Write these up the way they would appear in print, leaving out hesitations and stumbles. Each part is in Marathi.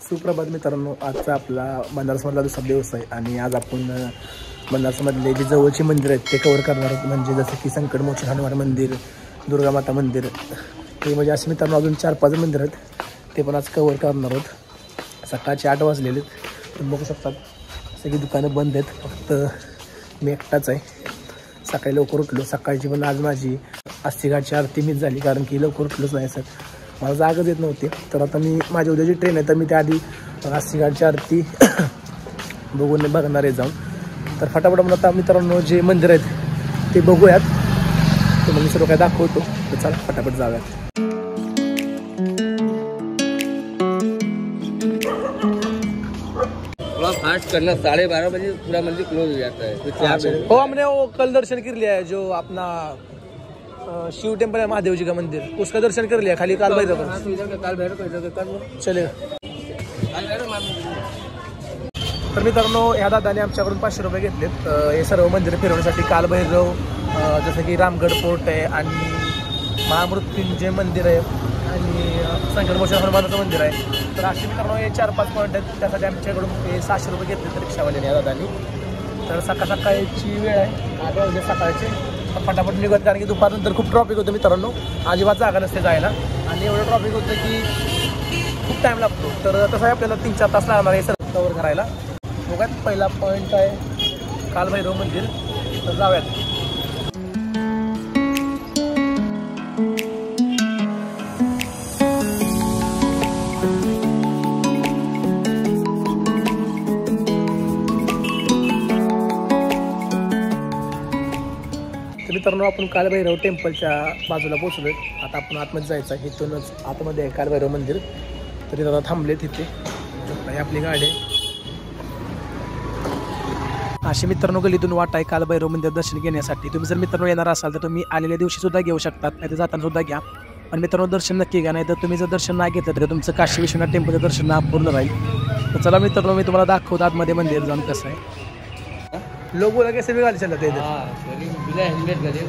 सुप्रभात मित्रांनो, आजचा आपला बनारसमधला दुसरा दिवस आहे आणि आज आपण बनारसमधले जे जवळचे मंदिर आहेत ते कवर करणार आहोत. म्हणजे जसं की संकटमोचन हनुमान मंदिर, दुर्गा माता मंदिर, ते म्हणजे असे मित्रांनो अजून 4-5 मंदिर आहेत, ते पण आज कवर करणार आहोत. सकाळचे 8 वाजलेले तुम्ही बघू शकता. सगळी दुकानं बंद आहेत, फक्त मी एकटाच आहे. सकाळी लवकर उठलो. सकाळची पण आज माझी अस्थिघाटची आरती मीच झाली, कारण की लवकर उठलोच नाही सर, मला जागच येत नव्हती. तर आता मी माझी उद्याची ट्रेन आहे, तर मी त्याआधी अस्थिघाटची आरती बघून बघणार आहे जाऊन. तर फटाफट म्हणून आता मित्रांनो जे मंदिर आहेत ते बघूयात, तर मी सर्व काय दाखवतो. तर चला फटाफट जाऊयात. फास्ट करना, 12:30 बजे पूरा मंदिर क्लोज हो जाता है. हो, हमने वो कल दर्शन कर लिया है, जो अपना शिव टेम्पल है महादेव जी का मंदिर, उसका दर्शन कर लिया. खाली काल भैरव चले. तर मित्रांनो ह्या दादाने आमच्याकडून 500 रुपये घेतलेत हे सर्व मंदिर फिरवण्यासाठी. काल भैरव, जसं की रामगड फोर्ट आहे आणि महामृत्युंजय मंदिर आहे आणि संकटमोचन हनुमानाचं मंदिर आहे. तर असे मित्रांनो हे 4-5 पॉईंट आहेत, त्यासाठी आमच्याकडून हे 600 रुपये घेतले रिक्षावाल्याने या दादानी. तर सकाळची वेळ आहे, 8 वाजले सकाळचे. फटाफट निघत, कारण की दुपारनंतर खूप ट्रॉफिक होतं मित्रांनो, अजिबात जागा नसते जायला. आणि एवढं ट्रॉफिक होतं की खूप टाईम लागतो. तर तसं आहे आपल्याला 3-4 तास लागणार आहे सर कवर करायला. बघा पहिला पॉईंट आहे कालभैरव मंदिर, तर जाऊयात. मित्रांनो आपण कालभैरव टेम्पलच्या बाजूला पोहोचलोय. आता आपण आतमध्ये जायचं आहे, इथूनच आतमध्ये आहे कालभैरव मंदिर. तरी दादा थांबले तिथे, आपली गाडी. अशी मित्रांनो गलीतून वाट आहे कालभैरव मंदिर दर्शन घेण्यासाठी. तुम्ही जर मित्रांनो येणार असाल तर तुम्ही आलेल्या दिवशी सुद्धा घेऊ शकतात, नाही तर जाताना सुद्धा घ्या. पण मित्रांनो दर्शन नक्की घ्या, नाही तर तुम्ही जर दर्शन नाही घेतलं तर तुमचं काशी विश्वनाथ टेम्पलचं दर्शन अपूर्ण राहील. तर चला मित्रांनो मी तुम्हाला दाखवतो आतमध्ये मंदिर जाऊन कसं आहे. लोग बोला कैसे भी गाड़ी चलाते हैं बिना हेलमेट गले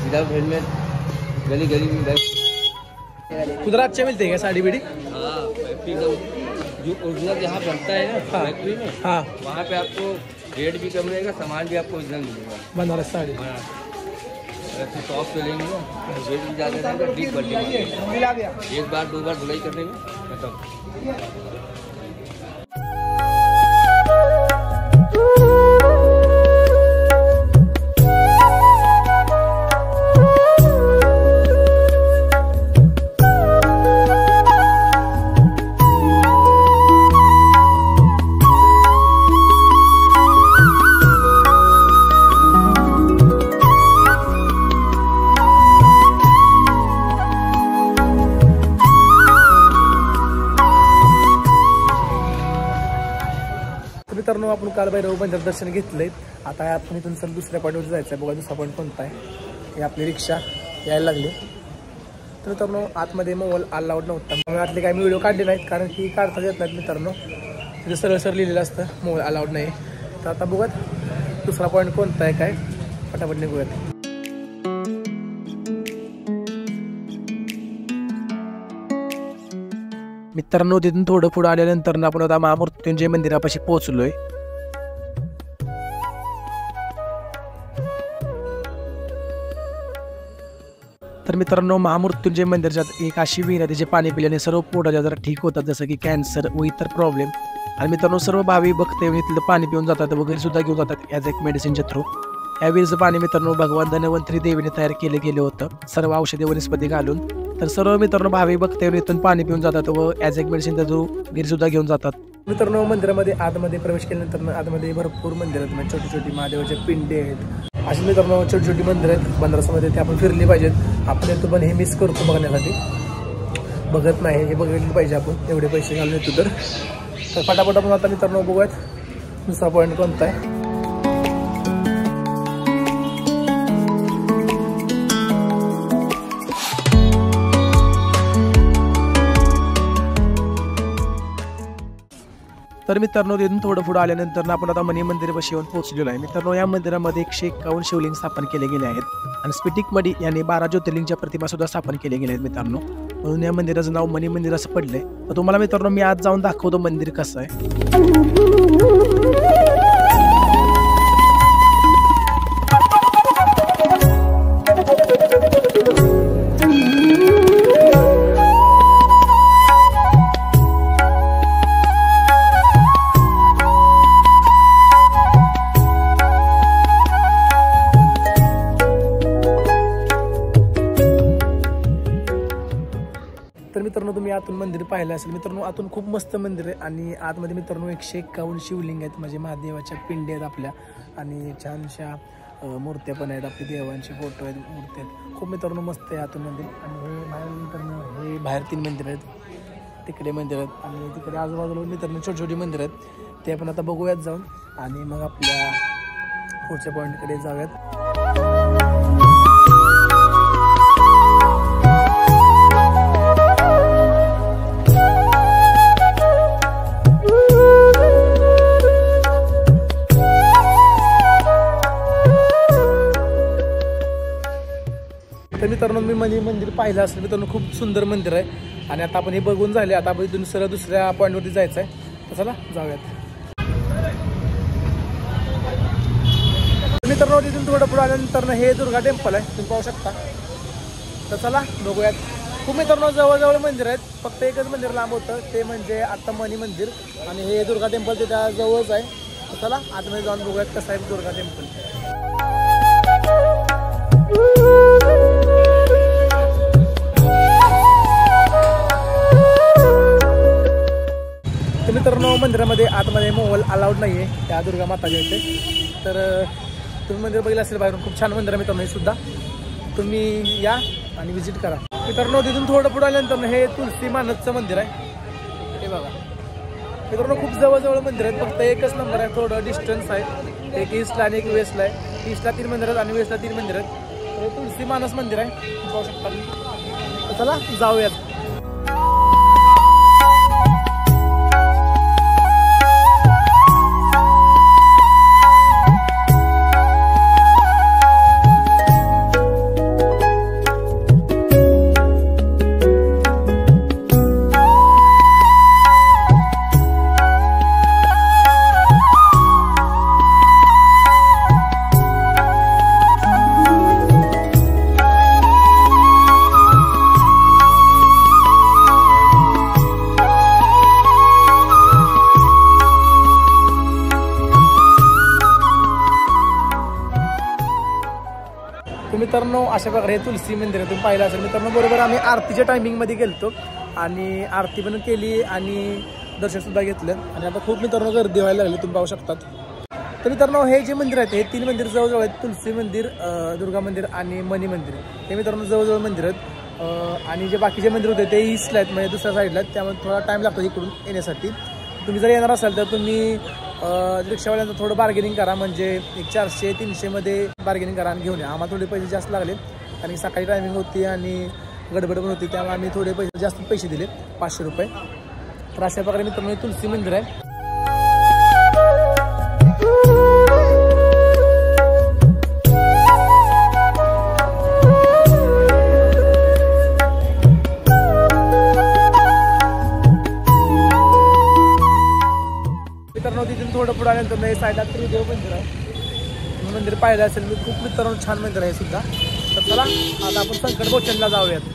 विदाउट हेलमेट गली में उधर अच्छे मिलते हैं क्या साड़ी बीड़ी? जो ओरिजिनल यहाँ बनता है ना फैक्ट्री में, हाँ वहाँ पे आपको रेट भी कम रहेगा, सामान भी आपको ओरिजिनल मिलेगा. बनारस साड़ी शॉप पे लेंगे ना, रेट भी ज़्यादा रहेगा, डीप बढ़ेगा. एक बार 2 बार धुलाई करने में खत्म. मित्रांनो आपण कालभैरव मंदिर दर्शन घेतलंय. आता आपण इथून सर दुसऱ्या पॉईंटवर जायचं आहे. बघा दुसरा पॉईंट कोणता आहे. हे आपली रिक्षा यायला लागली. तर मित्रांनो आतमध्ये मोबाईल अलाउड नव्हता, मग आतले काही मी व्हिडिओ काढले नाहीत, कारण की काढता येत नाहीत मित्रांनो. तिथे सरळ लिहिलेलं असतं मोबाईल अलाउड नाही. तर आता बघत दुसरा पॉईंट कोणता आहे काय, फटाफट निघूयात. मित्रांनो तिथून थोडं पुढं आल्यानंतर आपण आता महामृत्युंजय मंदिरापाशी पोहोचलोय. तर मित्रांनो महामृत्युंजय मंदिरात एक अशी विहीर आहे, त्याचे पाणी पिल्याने सर्व पोटाच्या आजार ठीक होतात, जसं की कॅन्सर व इतर प्रॉब्लेम. आणि मित्रांनो सर्व भावी भक्त तिथलं पाणी पिऊन जातात वगैरे सुद्धा घेऊन जातात ॲज एक मेडिसिनच्या थ्रू. या विहिरीचं पाणी मित्रांनो भगवान धन्वंतरी देवीने तयार गेलं होतं, सर्व औषधी वनस्पती घालून. तर सर्व मित्रांनो भावी भक्त इथून पाणी पिऊन जातात व ॲज एक मेडिसिनचा थ्रू विहीर सुद्धा घेऊन जातात. मित्रांनो मंदिरामध्ये आतमध्ये प्रवेश केल्यानंतर आतमध्ये भरपूर मंदिर आहेत, म्हणजे छोटी छोटी महादेवाच्या पिंडे आहेत. अशी मित्रांनो छोटी छोटी मंदिर आहेत बनारसमध्ये, ते आपण फिरली पाहिजेत. आपण येतो पण हे मिस करतो बघण्यासाठी, बघत नाही. हे बघितलं पाहिजे आपण, एवढे पैसे घालून येतो. तर फटाफट आपण आता मित्रांनो बघूयात दुसरा पॉईंट कोणता आहे. तर मित्रांनो तिथून थोडं पुढं आल्यानंतर आपण आता मनी मंदिरापाशी येऊन पोहोचलेलो आहे मित्रांनो। या मंदिरामध्ये 151 शिवलिंग स्थापन केले गेले आहेत आणि स्फटिक मढी यांनी 12 ज्योतिर्लिंगच्या प्रतिमा सुद्धा स्थापन केले गेले आहेत मित्रांनो, म्हणून या मंदिराचं नाव मनी मंदिर असं पडलंय। तर तुम्हाला मित्रांनो मी आज जाऊन दाखवतो मंदिर कसं आहे। तर मित्रांनो तुम्ही आतून मंदिर पाहिलं असेल मित्रांनो, आतून खूप मस्त मंदिर आहे आणि आतमध्ये मित्रांनो 151 शिवलिंग आहेत, म्हणजे महादेवाच्या पिंडी आहेत आपल्या आणि छानशा मूर्त्या पण आहेत, आपली देवांचे फोटो आहेत, मूर्त्या आहेत, खूप मित्रांनो मस्त आहे आतून मंदिर। आणि हे बाहेर मित्रांनो हे बाहेर 3 मंदिर आहेत, तिकडे मंदिर आहेत आणि तिकडे आजूबाजूला मित्रांनो छोटी छोटी मंदिर आहेत, ते आपण आता बघूयात जाऊन आणि मग आपल्या पुढच्या पॉईंटकडे जाऊयात। तर मित्रांनो मी मंदिर पाहिलं असेल मित्रांनो, खूप सुंदर मंदिर आहे आणि आता आपण हे बघून झाले, आता आपण इथून सरळ दुसऱ्या पॉईंटवरती जायचं आहे, तर चला जाऊयात। मित्रांनो तिथून थोडं पुढे आल्यानंतर हे दुर्गा टेम्पल आहे, तुम्ही पाहू शकता, तर चला बघूयात। खूप मित्रांनो जवळजवळ मंदिर आहेत, फक्त एकच मंदिर लांब होतं ते म्हणजे आता मनी मंदिर आणि हे दुर्गा टेम्पल ते त्या जवळच आहे, तर चला आतमध्ये जाऊन बघूयात कसं आहे दुर्गा टेम्पल। मित्रांनो मंदिरामध्ये आतमध्ये मोबाईल अलाउड नाही आहे त्या दुर्गा माताच्या इथे, तर तुम्ही मंदिर बघितलं असेल बाहेरून, खूप छान मंदिर आहे मित्रांनो, हे सुद्धा तुम्ही या आणि विजिट करा। मित्रांनो तिथून थोडं पुढे आल्यानंतर हे तुलसी मानसचं मंदिर आहे, हे बघा मित्रांनो खूप जवळजवळ मंदिर आहेत, फक्त एकच नंबर आहे, थोडं डिस्टन्स आहे, एक ईस्टला आणि एक वेस्टला आहे, ईस्टला 3 मंदिर आहेत आणि वेस्टला 3 मंदिर आहेत। तर तुलसी मानस मंदिर आहे, पाहू शकता, तर चला जाऊयात। मित्रांनो अशा प्रकारे तुलसी मंदिर आहे, तुम्ही पाहिलं असेल मित्रांनो। बरोबर आम्ही आरतीच्या टायमिंगमध्ये गेलतो आणि आरती पण केली आणि दर्शनसुद्धा घेतलं आणि आता खूप मित्रांनो गर्दी व्हायला लागली, तुम्ही पाहू शकतात। तर मित्रांनो हे जे मंदिर आहेत हे 3 मंदिर जवळजवळ आहेत, तुलसी मंदिर, दुर्गा मंदिर आणि मनी मंदिर, हे मित्रांनो जवळजवळ मंदिर आहेत आणि जे बाकीचे मंदिर होते ते ईस्टला आहेत, म्हणजे दुसऱ्या साईडला आहेत, त्यामुळे थोडा टाईम लागतो इकडून येण्यासाठी। तुम्ही जर येणार असाल तर तुम्ही रिक्षावाल्यांचं थोडं बार्गेनिंग करा, म्हणजे एक 400-300 मध्ये बार्गेनिंग करा आणि घेऊन या। आम्हाला थोडे पैसे जास्त लागले आणि सकाळी टायमिंग होती आणि गडबड पण होती, त्यामुळे आम्ही थोडे जास्त पैसे दिले, 500 रुपये। तर अशा प्रकारे मित्रांनो तुलसी मंदिर आहे। मित्रांनो तिथून थोडं पुढे आल्यानंतर हे साईडला त्रिदेव मंदिर आहे, मंदिर पाहिलं असेल मी, खूप मित्रांनो छान मंदिर आहे सुद्धा। तर चला आता आपण संकट मोचनला जाऊयात।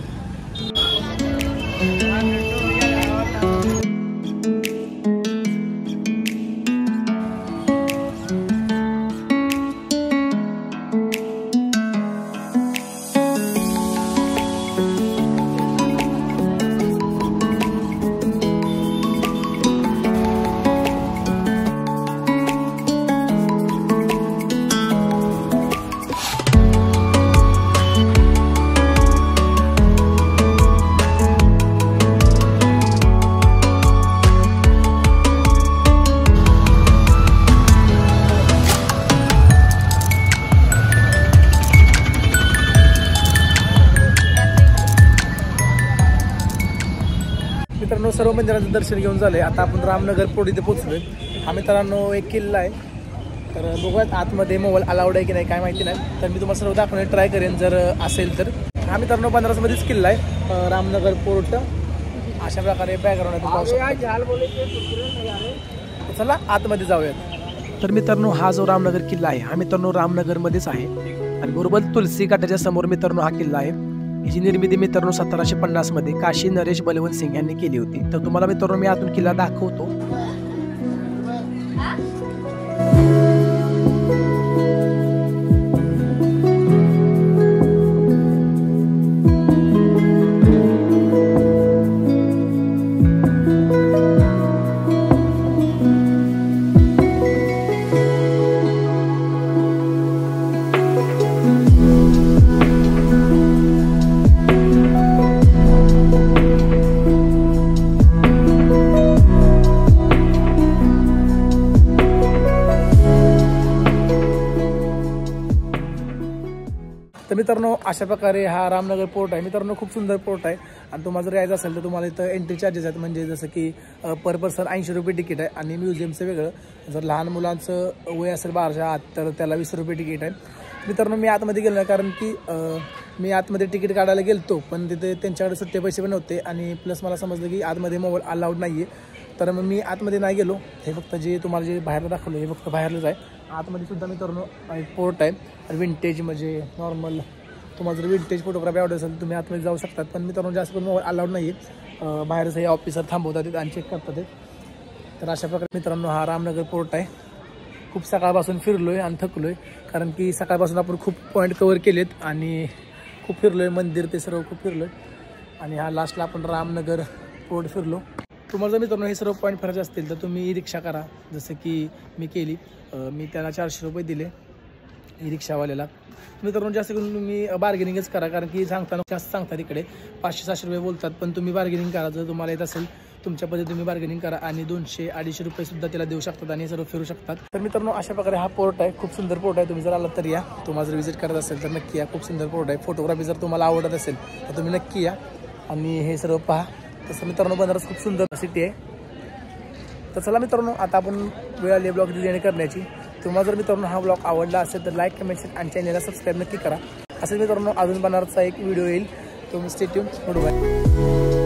मंदिराचं दर्शन घेऊन झालं आहे. आता आपण रामनगर पोर्ट इथे पोहोचलोय. हा मित्रांनो एक किल्ला आहे. तर बघूयात आतमध्ये मोबाईल अलाउड आहे की नाही काय माहिती नाही. तर मी तुम्हाला सर्व दाखवण्याची ट्राय करेन जर असेल तर. हा मित्रांनो बनारसमध्येच किल्ला आहे रामनगर पोर्ट. अशा प्रकारे बॅकग्राऊंड आहे. चला आतमध्ये जाऊयात. तर मित्रांनो हा जो रामनगर किल्ला आहे हा मित्रांनो रामनगरमध्येच आहे आणि बरोबर तुलसी घाटाच्या समोर मित्रांनो हा किल्ला आहे. हिची निर्मिती मित्रांनो 1750 मध्ये काशी नरेश बलवंत सिंग यांनी केली होती. तर तुम्हाला मित्रांनो मी आतून किल्ला दाखवतो. तर मित्रांनो अशा प्रकारे हा रामनगर पोर्ट आहे. मित्रांनो खूप सुंदर पोर्ट आहे आणि तुम्हाला जर यायचं असेल तर तुम्हाला इथं एंट्री चार्जेस आहेत. म्हणजे जसं की पर पर्सन 80 रुपये तिकीट आहे आणि म्युझियमचं वेगळं. जर लहान मुलांचं वय असेल 12च्या आत तर त्याला 20 रुपये तिकीट आहे. मित्रांनो मी आतमध्ये गेलो नाही कारण की मी आतमध्ये तिकीट काढायला गेलतो पण तिथे त्यांच्याकडे सुट्टे पैसे पण नव्हते आणि प्लस मला समजलं की आतमध्ये मोबाईल अलाउड नाही आहे. तर मग मी आतमध्ये नाही गेलो. हे फक्त जे तुम्हाला जे बाहेर दाखवलं हे फक्त बाहेरलंच आहे. आतमध्ये सुद्धा मित्रांनो एक पोर्ट आहे विंटेज म्हणजे नॉर्मल. तुम्हाला जर विंटेज फोटोग्राफी आवडत असेल तर तुम्ही आतमध्ये जाऊ शकतात. पण मित्रांनो जास्त करून मोबाईल अलाउड नाही आहे. बाहेरच हे ऑफिसर थांबवतात आणि चेक करतात. तर अशा प्रकारे मित्रांनो हा रामनगर पोर्ट आहे. खूप सकाळपासून फिरलो आहे आणि थकलो आहे कारण की सकाळपासून आपण खूप पॉईंट कवर केलेत आणि खूप फिरलो आहे. मंदिर ते सर्व खूप फिरलो आहे आणि हा लास्टला आपण रामनगर पोर्ट फिरलो. तुम्हाला जर मित्रांनो हे सर्व पॉईंट फिरायचे असतील तर तुम्ही ई रिक्षा करा जसं की मी केली. मी त्याला 400 रुपये दिले ई रिक्षावाल्याला. मित्रांनो जास्त करून तुम्ही बार्गेनिंगच करा कारण की सांगताना जास्त सांगतात इकडे 500-700 रुपये बोलतात. पण तुम्ही बार्गेनिंग करा. जर तुम्हाला येत असेल तुमच्या पद्धतीने तुम्ही बार्गेनिंग करा आणि 200-250 रुपये सुद्धा त्याला देऊ शकतात आणि सर्व फिरू शकतात. तर मित्रांनो अशा प्रकारे हा पोर्ट आहे. खूप सुंदर पोर्ट आहे. तुम्ही जर आलात तर या. तुम्हाला जर व्हिजिट करत असेल तर नक्की या. खूप सुंदर पोर्ट आहे. फोटोग्राफी जर तुम्हाला आवडत असेल तर तुम्ही नक्की या आणि हे सर्व पहा. तसं मित्रांनो बनारस खूप सुंदर सिटी आहे. तर चला मित्रांनो आता आपण वेळ आली ब्लॉग डिझाईन करण्याची. तुम्हाला जर मित्रांनो हा ब्लॉग आवडला असेल तर लाईक कमेंट आणि चॅनलला सबस्क्राईब नक्की करा. असं मित्रांनो अजून बनारसचा एक व्हिडिओ येईल. तुम्ही स्टे ट्यून. Good bye.